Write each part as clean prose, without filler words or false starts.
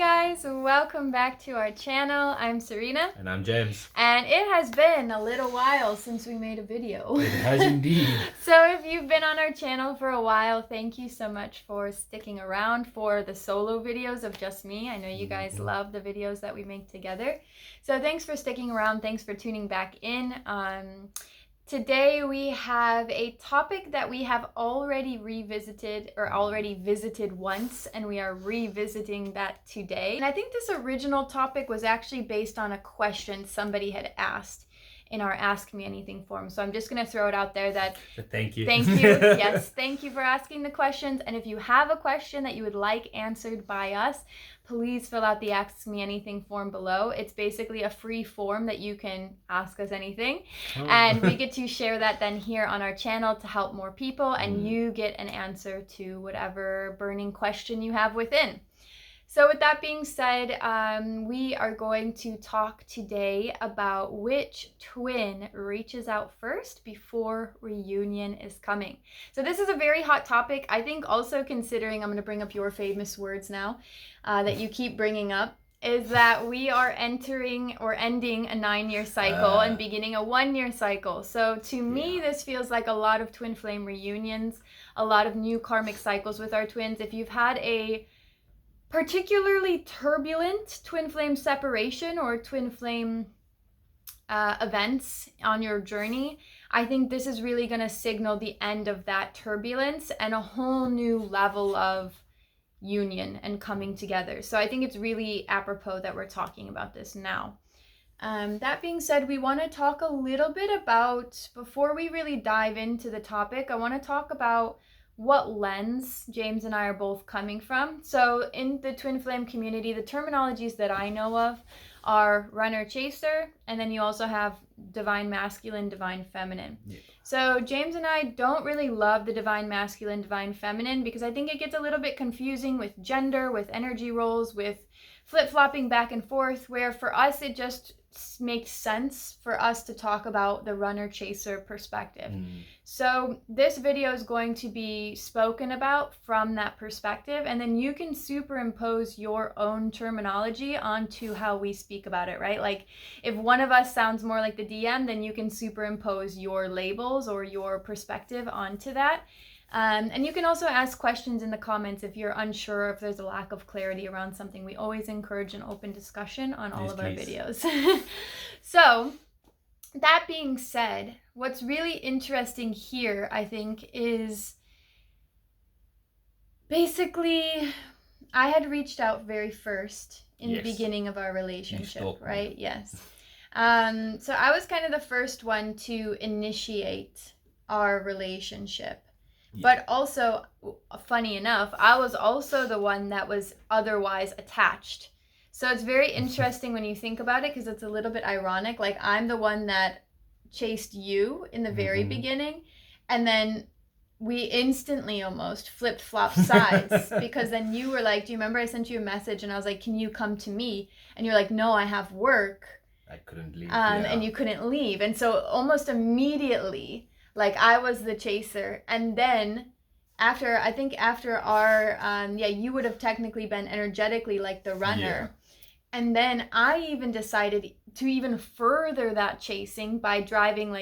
guys, welcome back to our channel. I'm Serena. And I'm James. And it has been a little while since we made a video. It has indeed. So if you've been on our channel for a while, thank you so much for sticking around for the solo videos of just me. I know you guys love the videos that we make together. So thanks for sticking around. Thanks for tuning back in. Today we have a topic that we have already revisited or already visited once, and we are revisiting that today. And I think this original topic was actually based on a question somebody had asked in our Ask Me Anything forum. So I'm just going to throw it out there that thank you. Yes, thank you for asking the questions. And if you have a question that you would like answered by us, please fill out the Ask Me Anything form below. It's basically a free form that you can ask us anything. Oh. And we get to share that then here on our channel to help more people, and you get an answer to whatever burning question you have within. So with that being said, we are going to talk today about which twin reaches out first before reunion is coming. So this is a very hot topic. I think also considering, I'm going to bring up your famous words now that you keep bringing up, is that we are entering or ending a 9-year cycle and beginning a 1-year cycle. So to me, this feels like a lot of twin flame reunions, a lot of new karmic cycles with our twins. If you've had a particularly turbulent twin flame separation or twin flame events on your journey, I think this is really going to signal the end of that turbulence and a whole new level of union and coming together. So I think it's really apropos that we're talking about this now. That being said, we want to talk a little bit about, before we really dive into the topic, I want to talk about what lens James and I are both coming from. So in the twin flame community, the terminologies that I know of are runner chaser, and then you also have divine masculine, divine feminine. So James and I don't really love the divine masculine, divine feminine, because I think it gets a little bit confusing with gender, with energy roles, with flip-flopping back and forth, where for us it just makes sense for us to talk about the runner chaser perspective. So this video is going to be spoken about from that perspective, and then you can superimpose your own terminology onto how we speak about it, right? Like if one of us sounds more like the DM, then you can superimpose your labels or your perspective onto that. And you can also ask questions in the comments if you're unsure, if there's a lack of clarity around something. We always encourage an open discussion on all of our videos. So that being said, what's really interesting here, I think, is basically I had reached out very first in the beginning of our relationship, right? Yes. So I was kind of the first one to initiate our relationship. But also, funny enough, I was also the one that was otherwise attached. So it's very interesting when you think about it, because it's a little bit ironic. Like I'm the one that chased you in the very beginning, and then we instantly almost flipped-flopped sides because then you were like, do you remember I sent you a message and I was like, can you come to me? And you're like, no, I have work. I couldn't leave. And you couldn't leave. And so almost immediately, like I was the chaser, and then after our you would have technically been energetically like the runner, and then I even decided to even further that chasing by driving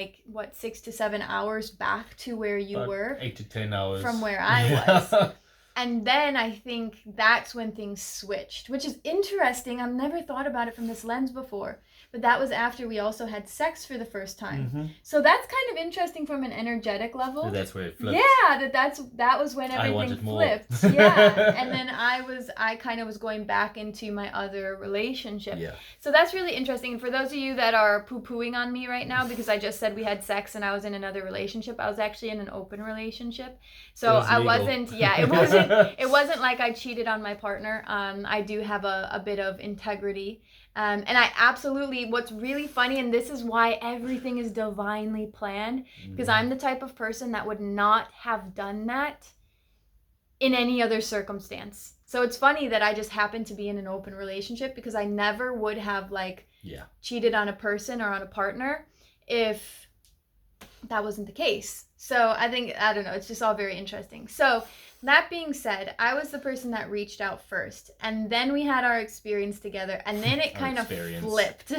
6 to 7 hours back to where you were, 8 to 10 hours from where I was. And then I think that's when things switched, which is interesting. I've never thought about it from this lens before. But that was after we also had sex for the first time. So that's kind of interesting from an energetic level. So that's where it flipped. Yeah, that was when everything flipped. Yeah. And then I kind of was going back into my other relationship. Yeah. So that's really interesting. And for those of you that are poo-pooing on me right now because I just said we had sex and I was in another relationship, I was actually in an open relationship. So I wasn't, it wasn't like I cheated on my partner. I do have a bit of integrity. And I absolutely, what's really funny, and this is why everything is divinely planned, because I'm the type of person that would not have done that in any other circumstance. So it's funny that I just happened to be in an open relationship, because I never would have cheated on a person or on a partner if that wasn't the case. So I don't know, it's just all very interesting. So that being said, I was the person that reached out first, and then we had our experience together, and then it kind of flipped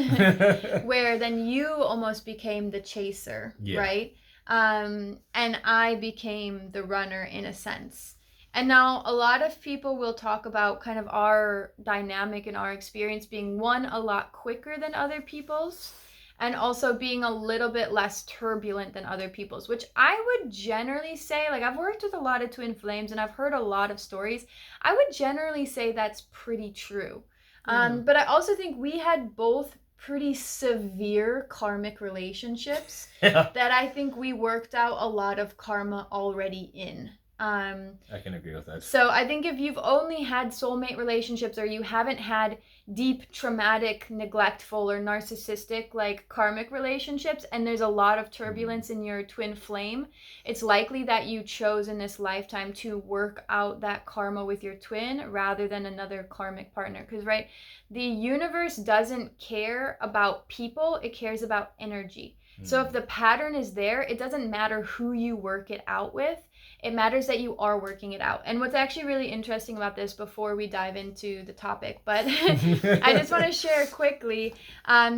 where then you almost became the chaser, right? And I became the runner in a sense. And now a lot of people will talk about kind of our dynamic and our experience being one, a lot quicker than other people's, and also being a little bit less turbulent than other people's, which I would generally say, like, I've worked with a lot of twin flames and I've heard a lot of stories. I would generally say that's pretty true. But I also think we had both pretty severe karmic relationships that I think we worked out a lot of karma already in. I can agree with that. So I think if you've only had soulmate relationships, or you haven't had deep, traumatic, neglectful, or narcissistic, like, karmic relationships, and there's a lot of turbulence in your twin flame, it's likely that you chose in this lifetime to work out that karma with your twin rather than another karmic partner. Because, right, the universe doesn't care about people, it cares about energy. So if the pattern is there, it doesn't matter who you work it out with. It matters that you are working it out. And what's actually really interesting about this, before we dive into the topic, but I just want to share quickly,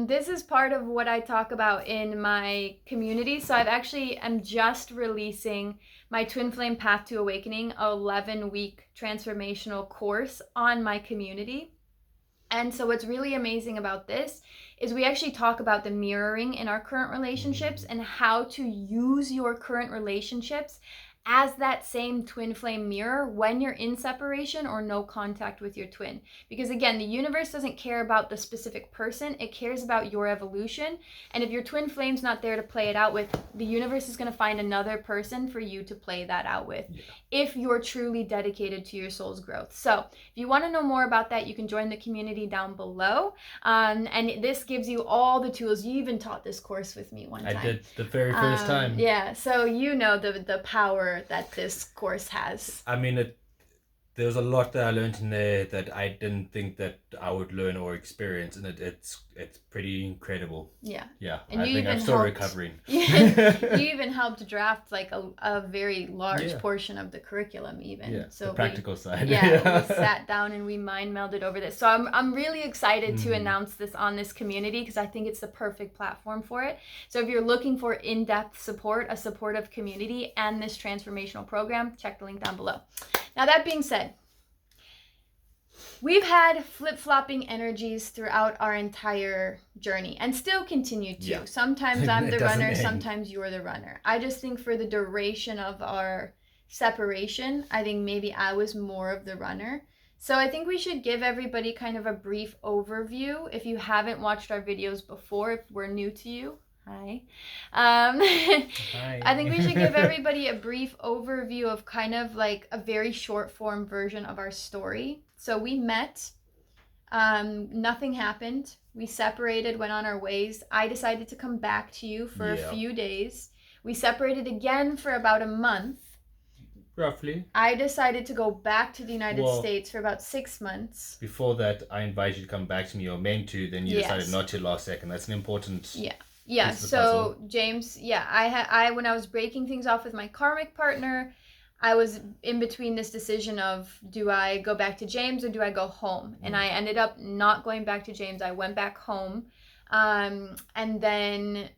this is part of what I talk about in my community. So I'm just releasing my Twin Flame Path to Awakening, 11-week transformational course on my community. And so what's really amazing about this is we actually talk about the mirroring in our current relationships and how to use your current relationships as that same twin flame mirror when you're in separation or no contact with your twin. Because again, the universe doesn't care about the specific person, it cares about your evolution. And if your twin flame's not there to play it out with, the universe is going to find another person for you to play that out with, if you're truly dedicated to your soul's growth. So if you want to know more about that, you can join the community down below. And this gives you all the tools. You even taught this course with me one time. I did, the very first time. Yeah, so you know the power that this course has. I mean, there was a lot that I learned in there that I didn't think that I would learn or experience, and it's pretty incredible. Yeah. And I think I'm still recovering. You even helped draft like a very large portion of the curriculum, even. So the practical side. We sat down and we mind melded over this. So I'm really excited to announce this on this community, because I think it's the perfect platform for it. So if you're looking for in-depth support, a supportive community, and this transformational program, check the link down below. Now, that being said, we've had flip-flopping energies throughout our entire journey, and still continue to. Yeah. Sometimes I'm the runner, end. sometimes you're the runner. I just think for the duration of our separation, I think maybe I was more of the runner. So I think we should give everybody kind of a brief overview. If you haven't watched our videos before, if we're new to you, hi. Hi. I think we should give everybody a brief overview of kind of like a very short form version of our story. So we met, nothing happened. We separated, went on our ways. I decided to come back to you for a few days. We separated again for about a month. Roughly. I decided to go back to the United States for about 6 months. Before that, I invited you to come back to me, or meant to, then you decided not to last second. That's an important... Yeah, so James, I when I was breaking things off with my karmic partner, I was in between this decision of, do I go back to James or do I go home? And I ended up not going back to James. I went back home. And then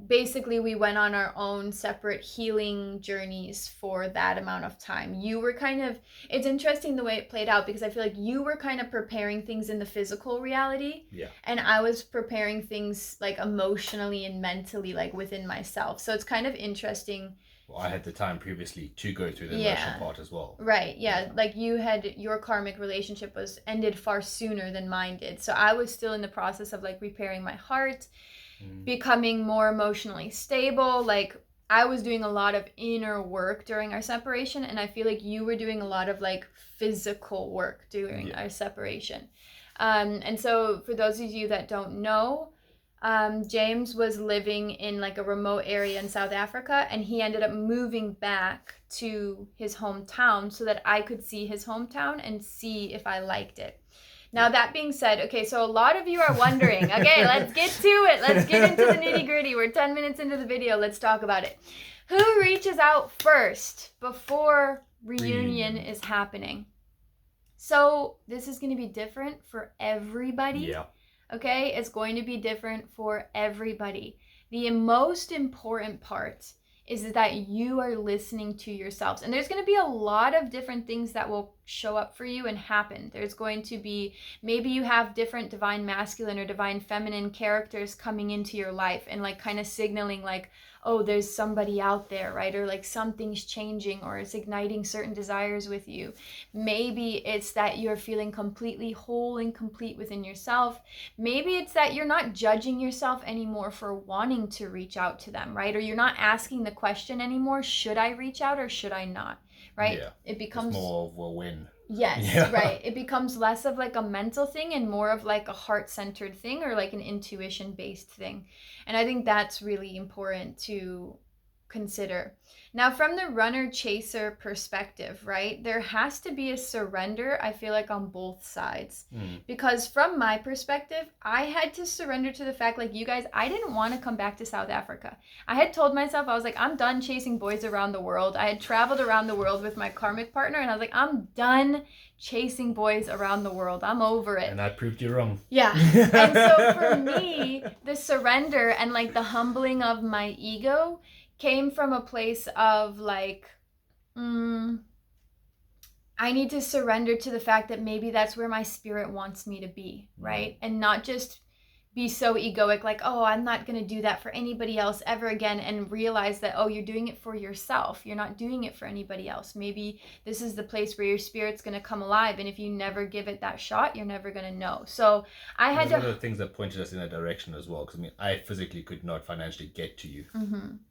basically we went on our own separate healing journeys for that amount of time. You were kind of, it's interesting the way it played out, because I feel like you were kind of preparing things in the physical reality, and I was preparing things like emotionally and mentally, like within myself. So it's kind of interesting. Well, I had the time previously to go through the emotional part as well. Right, like you had, your karmic relationship was ended far sooner than mine did. So I was still in the process of like repairing my heart, becoming more emotionally stable. Like I was doing a lot of inner work during our separation, and I feel like you were doing a lot of like physical work during our separation. And so for those of you that don't know, James was living in like a remote area in South Africa, and he ended up moving back to his hometown so that I could see his hometown and see if I liked it. Now, that being said, okay, so a lot of you are wondering, okay, let's get to it. Let's get into the nitty gritty. We're 10 minutes into the video. Let's talk about it. Who reaches out first before reunion is happening? So this is going to be different for everybody. Yeah. Okay, it's going to be different for everybody. The most important part is that you are listening to yourselves. And there's going to be a lot of different things that will show up for you and happen. There's going to be, maybe you have different divine masculine or divine feminine characters coming into your life and like kind of signaling like, oh, there's somebody out there, right? Or like something's changing, or it's igniting certain desires with you. Maybe it's that you're feeling completely whole and complete within yourself. Maybe it's that you're not judging yourself anymore for wanting to reach out to them, right? Or you're not asking the question anymore, should I reach out or should I not, right? Yeah. It becomes it's more of a win. Yes, yeah. Right. It becomes less of like a mental thing and more of like a heart-centered thing, or like an intuition-based thing. And I think that's really important to consider. Now, from the runner-chaser perspective, right, there has to be a surrender, I feel like, on both sides. Because from my perspective, I had to surrender to the fact, like you guys, I didn't want to come back to South Africa. I had told myself, I was like, I'm done chasing boys around the world. I had traveled around the world with my karmic partner, and I was like, I'm done chasing boys around the world. I'm over it. And I proved you wrong. Yeah. And so for me, the surrender and like the humbling of my ego came from a place of like, I need to surrender to the fact that maybe that's where my spirit wants me to be, right? And not just be so egoic, like, oh, I'm not going to do that for anybody else ever again, and realize that, oh, you're doing it for yourself. You're not doing it for anybody else. Maybe this is the place where your spirit's going to come alive, and if you never give it that shot, you're never going to know. So I had one of the things that pointed us in that direction as well, because I mean, I physically could not financially get to you.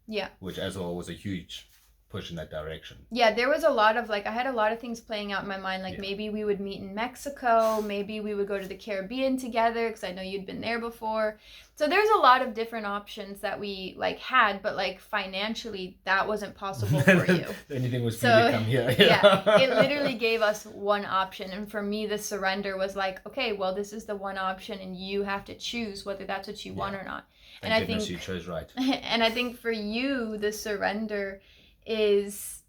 Yeah. Which as well was a huge push in that direction. Yeah, there was a lot of like, I had a lot of things playing out in my mind, like maybe we would meet in Mexico, maybe we would go to the Caribbean together, because I know you'd been there before. So there's a lot of different options that we like had, but like financially that wasn't possible for you. Anything was for you to come here. Yeah, it literally gave us one option, and for me the surrender was like, okay, well, this is the one option and you have to choose whether that's what you want or not. And I think you chose right. And I think for you the surrender is,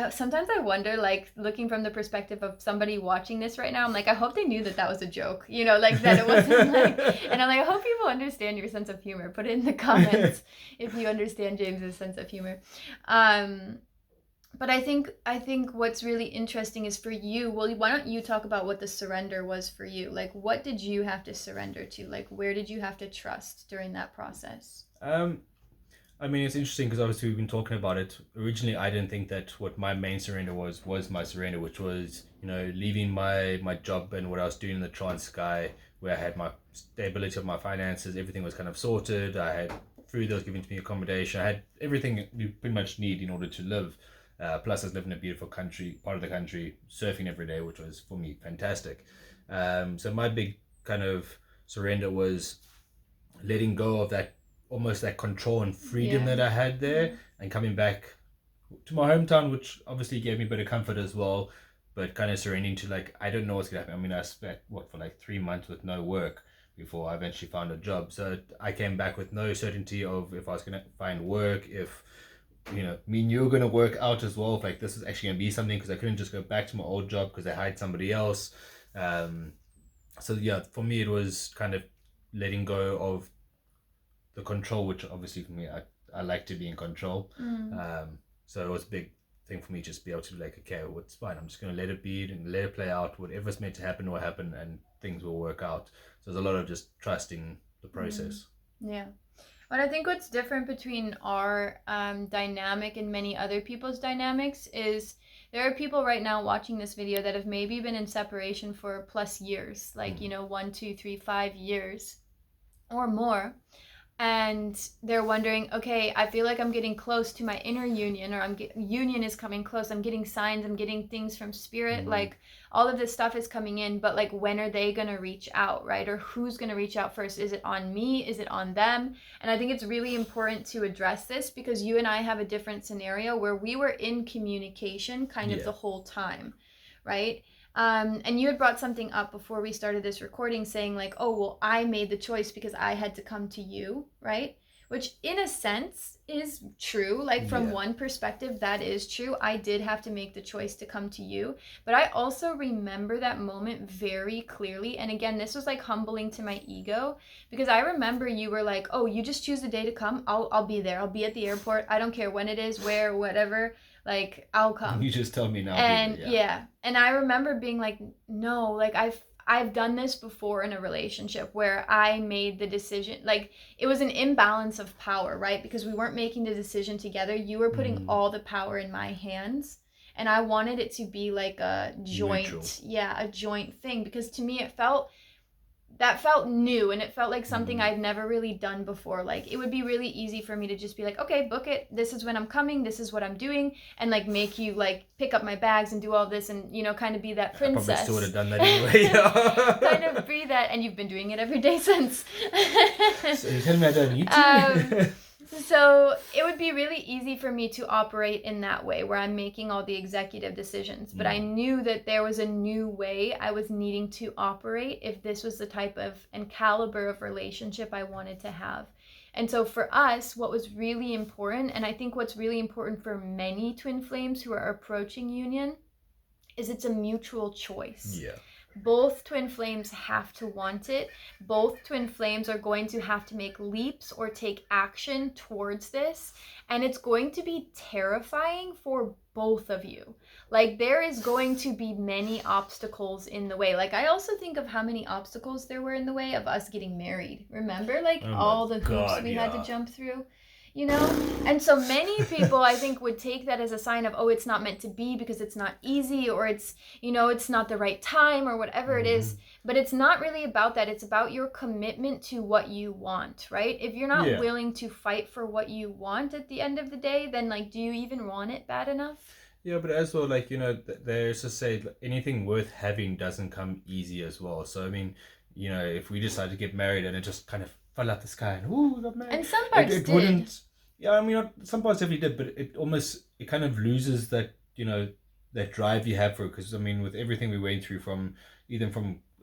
sometimes I wonder, like looking from the perspective of somebody watching this right now, I'm like, I hope they knew that that was a joke, you know, like that it wasn't like, and I'm like, I hope people understand your sense of humor. Put it in the comments if you understand James's sense of humor. But I think what's really interesting is for you, well, why don't you talk about what the surrender was for you? Like, what did you have to surrender to? Like, where did you have to trust during that process? I mean, it's interesting because obviously we've been talking about it. Originally, I didn't think that what my main surrender was my surrender, which was, you know, leaving my job and what I was doing in the Transkei, where I had my stability of my finances, everything was kind of sorted. I had food that was given to me, accommodation. I had everything you pretty much need in order to live. Plus, I was living in a beautiful country, part of the country, surfing every day, which was for me fantastic. So my big kind of surrender was letting go of that, almost that control and freedom that I had there, and coming back to my hometown, which obviously gave me a bit of comfort as well, but kind of surrendering to like, I don't know what's gonna happen. I mean, I spent for like 3 months with no work before I eventually found a job. So I came back with no certainty of if I was gonna find work, if, you know, me and you were gonna work out as well, if like this is actually gonna be something, because I couldn't just go back to my old job because I hired somebody else. So yeah, for me it was kind of letting go of the control, which obviously for me, I like to be in control. So it was a big thing for me just to be able to be like, okay, well, it's fine. I'm just going to let it be and let it play out. Whatever's meant to happen will happen, and things will work out. So there's a lot of just trusting the process. Yeah. But I think what's different between our dynamic and many other people's dynamics is there are people right now watching this video that have maybe been in separation for plus years, like, you know, 1, 2, 3, 5 years or more. And they're wondering, okay, I feel like I'm getting close to my inner union, or union is coming close. I'm getting signs, I'm getting things from spirit, like all of this stuff is coming in, but like, when are they going to reach out, right? Or who's going to reach out first? Is it on me? Is it on them? And I think it's really important to address this, because you and I have a different scenario where we were in communication kind of the whole time, right? And you had brought something up before we started this recording saying like, oh, well, I made the choice because I had to come to you, right? Which in a sense is true. Like from one perspective, that is true. I did have to make the choice to come to you. But I also remember that moment very clearly. And again, this was like humbling to my ego because I remember you were like, oh, you just choose the day to come. I'll be there. I'll be at the airport. I don't care when it is, where, whatever. Like, I'll come. You just tell me now. And and I remember being like, no, like I've done this before in a relationship where I made the decision, like it was an imbalance of power, right? Because we weren't making the decision together. You were putting all the power in my hands, and I wanted it to be like a joint, a joint thing, because to me that felt new, and it felt like something I'd never really done before. Like it would be really easy for me to just be like, okay, book it, this is when I'm coming, this is what I'm doing, and like make you like pick up my bags and do all this, and kind of be that princess. I probably still would have done that anyway. Kind of be that, and you've been doing it every day since. So you're telling me I don't need to? So it would be really easy for me to operate in that way where I'm making all the executive decisions. But I knew that there was a new way I was needing to operate if this was the type of and caliber of relationship I wanted to have. And so for us, what was really important, and I think what's really important for many twin flames who are approaching union, is it's a mutual choice. Yeah. Both twin flames have to want it. Both twin flames are going to have to make leaps or take action towards this. And it's going to be terrifying for both of you. Like there is going to be many obstacles in the way. Like I also think of how many obstacles there were in the way of us getting married. Remember, like all the hoops we had to jump through? And so many people I think would take that as a sign of, oh, it's not meant to be because it's not easy, or it's it's not the right time, or whatever it is. But it's not really about that. It's about your commitment to what you want, right? If you're not willing to fight for what you want at the end of the day, then like, do you even want it bad enough? Yeah, but as well, like, there's to say anything worth having doesn't come easy as well. So I mean, if we decide to get married and it just kind of fell out the sky and we got married. And some parts it wouldn't. Yeah, I mean, some parts definitely did, but it kind of loses that that drive you have for it. Because I mean, with everything we went through, from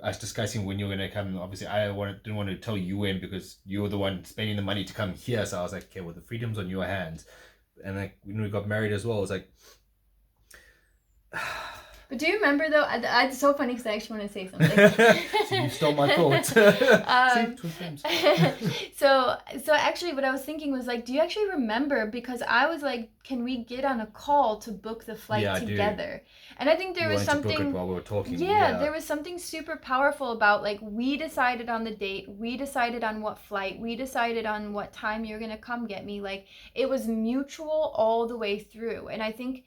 us discussing when you're going to come, obviously I didn't want to tell you when because you were the one spending the money to come here. So I was like, okay, well the freedom's on your hands. And like when we got married as well, it was like. But do you remember though? It's so funny because I actually want to say something. So you stole my thoughts. So actually, what I was thinking was like, do you actually remember? Because I was like, can we get on a call to book the flight together? And I think there was something. To book it while we were talking. Yeah, there was something super powerful about like we decided on the date, we decided on what flight, we decided on what time you're gonna come get me. Like it was mutual all the way through, and I think.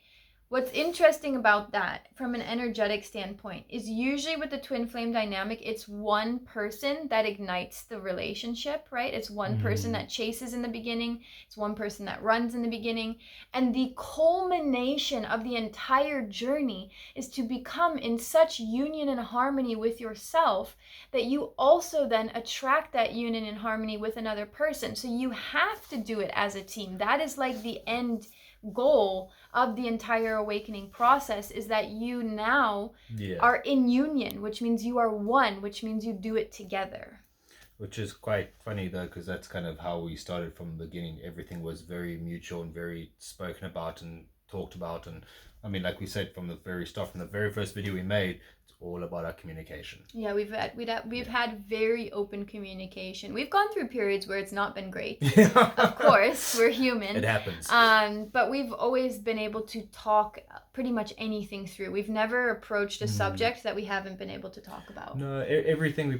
What's interesting about that from an energetic standpoint is usually with the twin flame dynamic, it's one person that ignites the relationship, right? It's one person that chases in the beginning. It's one person that runs in the beginning. And the culmination of the entire journey is to become in such union and harmony with yourself that you also then attract that union and harmony with another person. So you have to do it as a team. That is like the end goal of the entire awakening process, is that you now are in union, which means you are one, which means you do it together. Which is quite funny though, because that's kind of how we started from the beginning. Everything was very mutual and very spoken about and talked about. And I mean, like we said from the very start, from the very first video we made, it's all about our communication. Yeah, we've had very open communication. We've gone through periods where it's not been great. Of course, we're human. It happens. But we've always been able to talk pretty much anything through. We've never approached a subject that we haven't been able to talk about. No, everything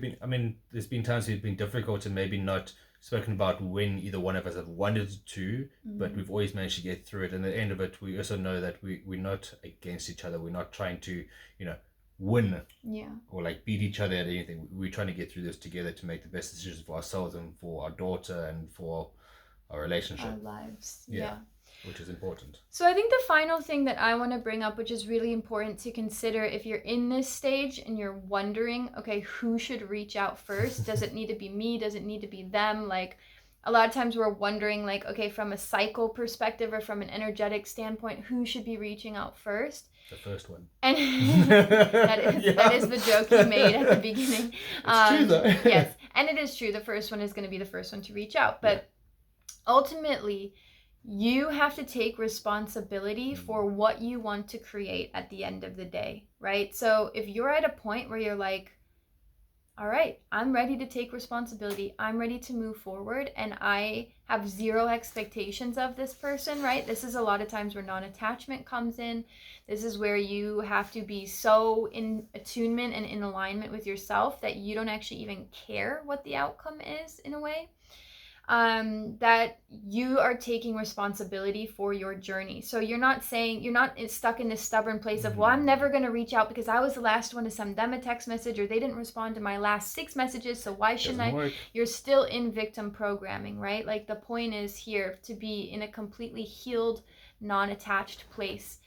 there's been times it's been difficult and maybe not spoken about when either one of us have wanted to, but we've always managed to get through it. And at the end of it, we also know that we're not against each other. We're not trying to, win or like beat each other at anything. We're trying to get through this together to make the best decisions for ourselves and for our daughter and for our relationship. Our lives. Yeah. Which is important. So I think the final thing that I want to bring up, which is really important to consider if you're in this stage and you're wondering, okay, who should reach out first? Does it need to be me? Does it need to be them? Like a lot of times we're wondering like, okay, from a cycle perspective or from an energetic standpoint, who should be reaching out first? The first one. And that is the joke you made at the beginning. It's true though. Yes, and it is true. The first one is going to be the first one to reach out. But ultimately, you have to take responsibility for what you want to create at the end of the day, right? So if you're at a point where you're like, all right, I'm ready to take responsibility. I'm ready to move forward, and I have zero expectations of this person, right? This is a lot of times where non-attachment comes in. This is where you have to be so in attunement and in alignment with yourself that you don't actually even care what the outcome is, in a way. That you are taking responsibility for your journey. So you're not stuck in this stubborn place of, well, I'm never going to reach out because I was the last one to send them a text message, or they didn't respond to my last 6 messages, so why shouldn't I? Work. You're still in victim programming, right? Like, the point is here to be in a completely healed, non-attached place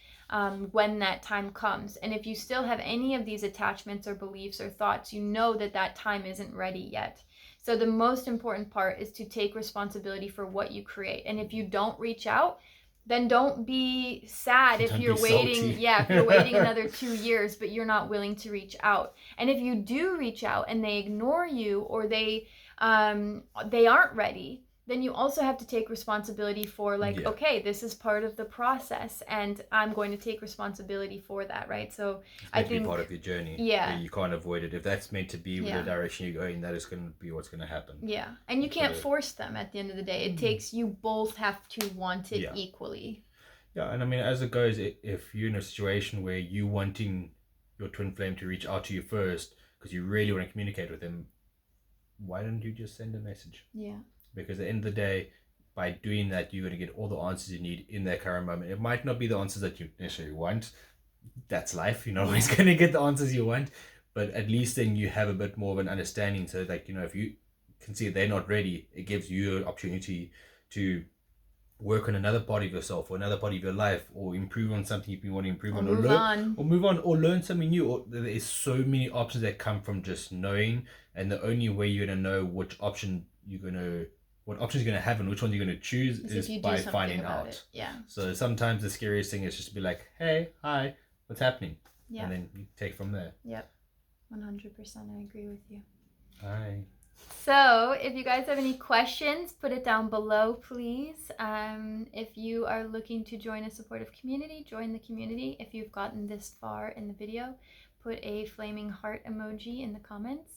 when that time comes. And if you still have any of these attachments or beliefs or thoughts, you know that time isn't ready yet. So the most important part is to take responsibility for what you create. And if you don't reach out, then don't be sad if you're waiting. If you're waiting another 2 years, but you're not willing to reach out. And if you do reach out and they ignore you, or they aren't ready, then you also have to take responsibility for, like, okay, this is part of the process, and I'm going to take responsibility for that, right? So I think part of your journey. Yeah. You can't avoid it. If that's meant to be the direction you're going, that is going to be what's going to happen. Yeah. And you can't force them at the end of the day. It takes, you both have to want it equally. Yeah. And I mean, as it goes, if you're in a situation where you wanting your twin flame to reach out to you first because you really want to communicate with them, why don't you just send a message? Yeah. Because at the end of the day, by doing that, you're going to get all the answers you need in that current moment. It might not be the answers that you necessarily want. That's life. You're not always going to get the answers you want. But at least then you have a bit more of an understanding. So, like, if you can see they're not ready, it gives you an opportunity to work on another part of yourself, or another part of your life, or improve on something you want to improve on, or learn something new. Or there's so many options that come from just knowing. And the only way you're going to know what options you're going to have and which ones you're going to choose is by finding out. Yeah. So sometimes the scariest thing is just to be like, hey, hi, what's happening? Yeah. And then you take from there. Yep. 100%. I agree with you. Hi. So if you guys have any questions, put it down below, please. If you are looking to join a supportive community, join the community. If you've gotten this far in the video, put a flaming heart emoji in the comments.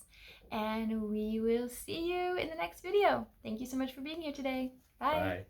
And we will see you in the next video. Thank you so much for being here today. Bye. Bye.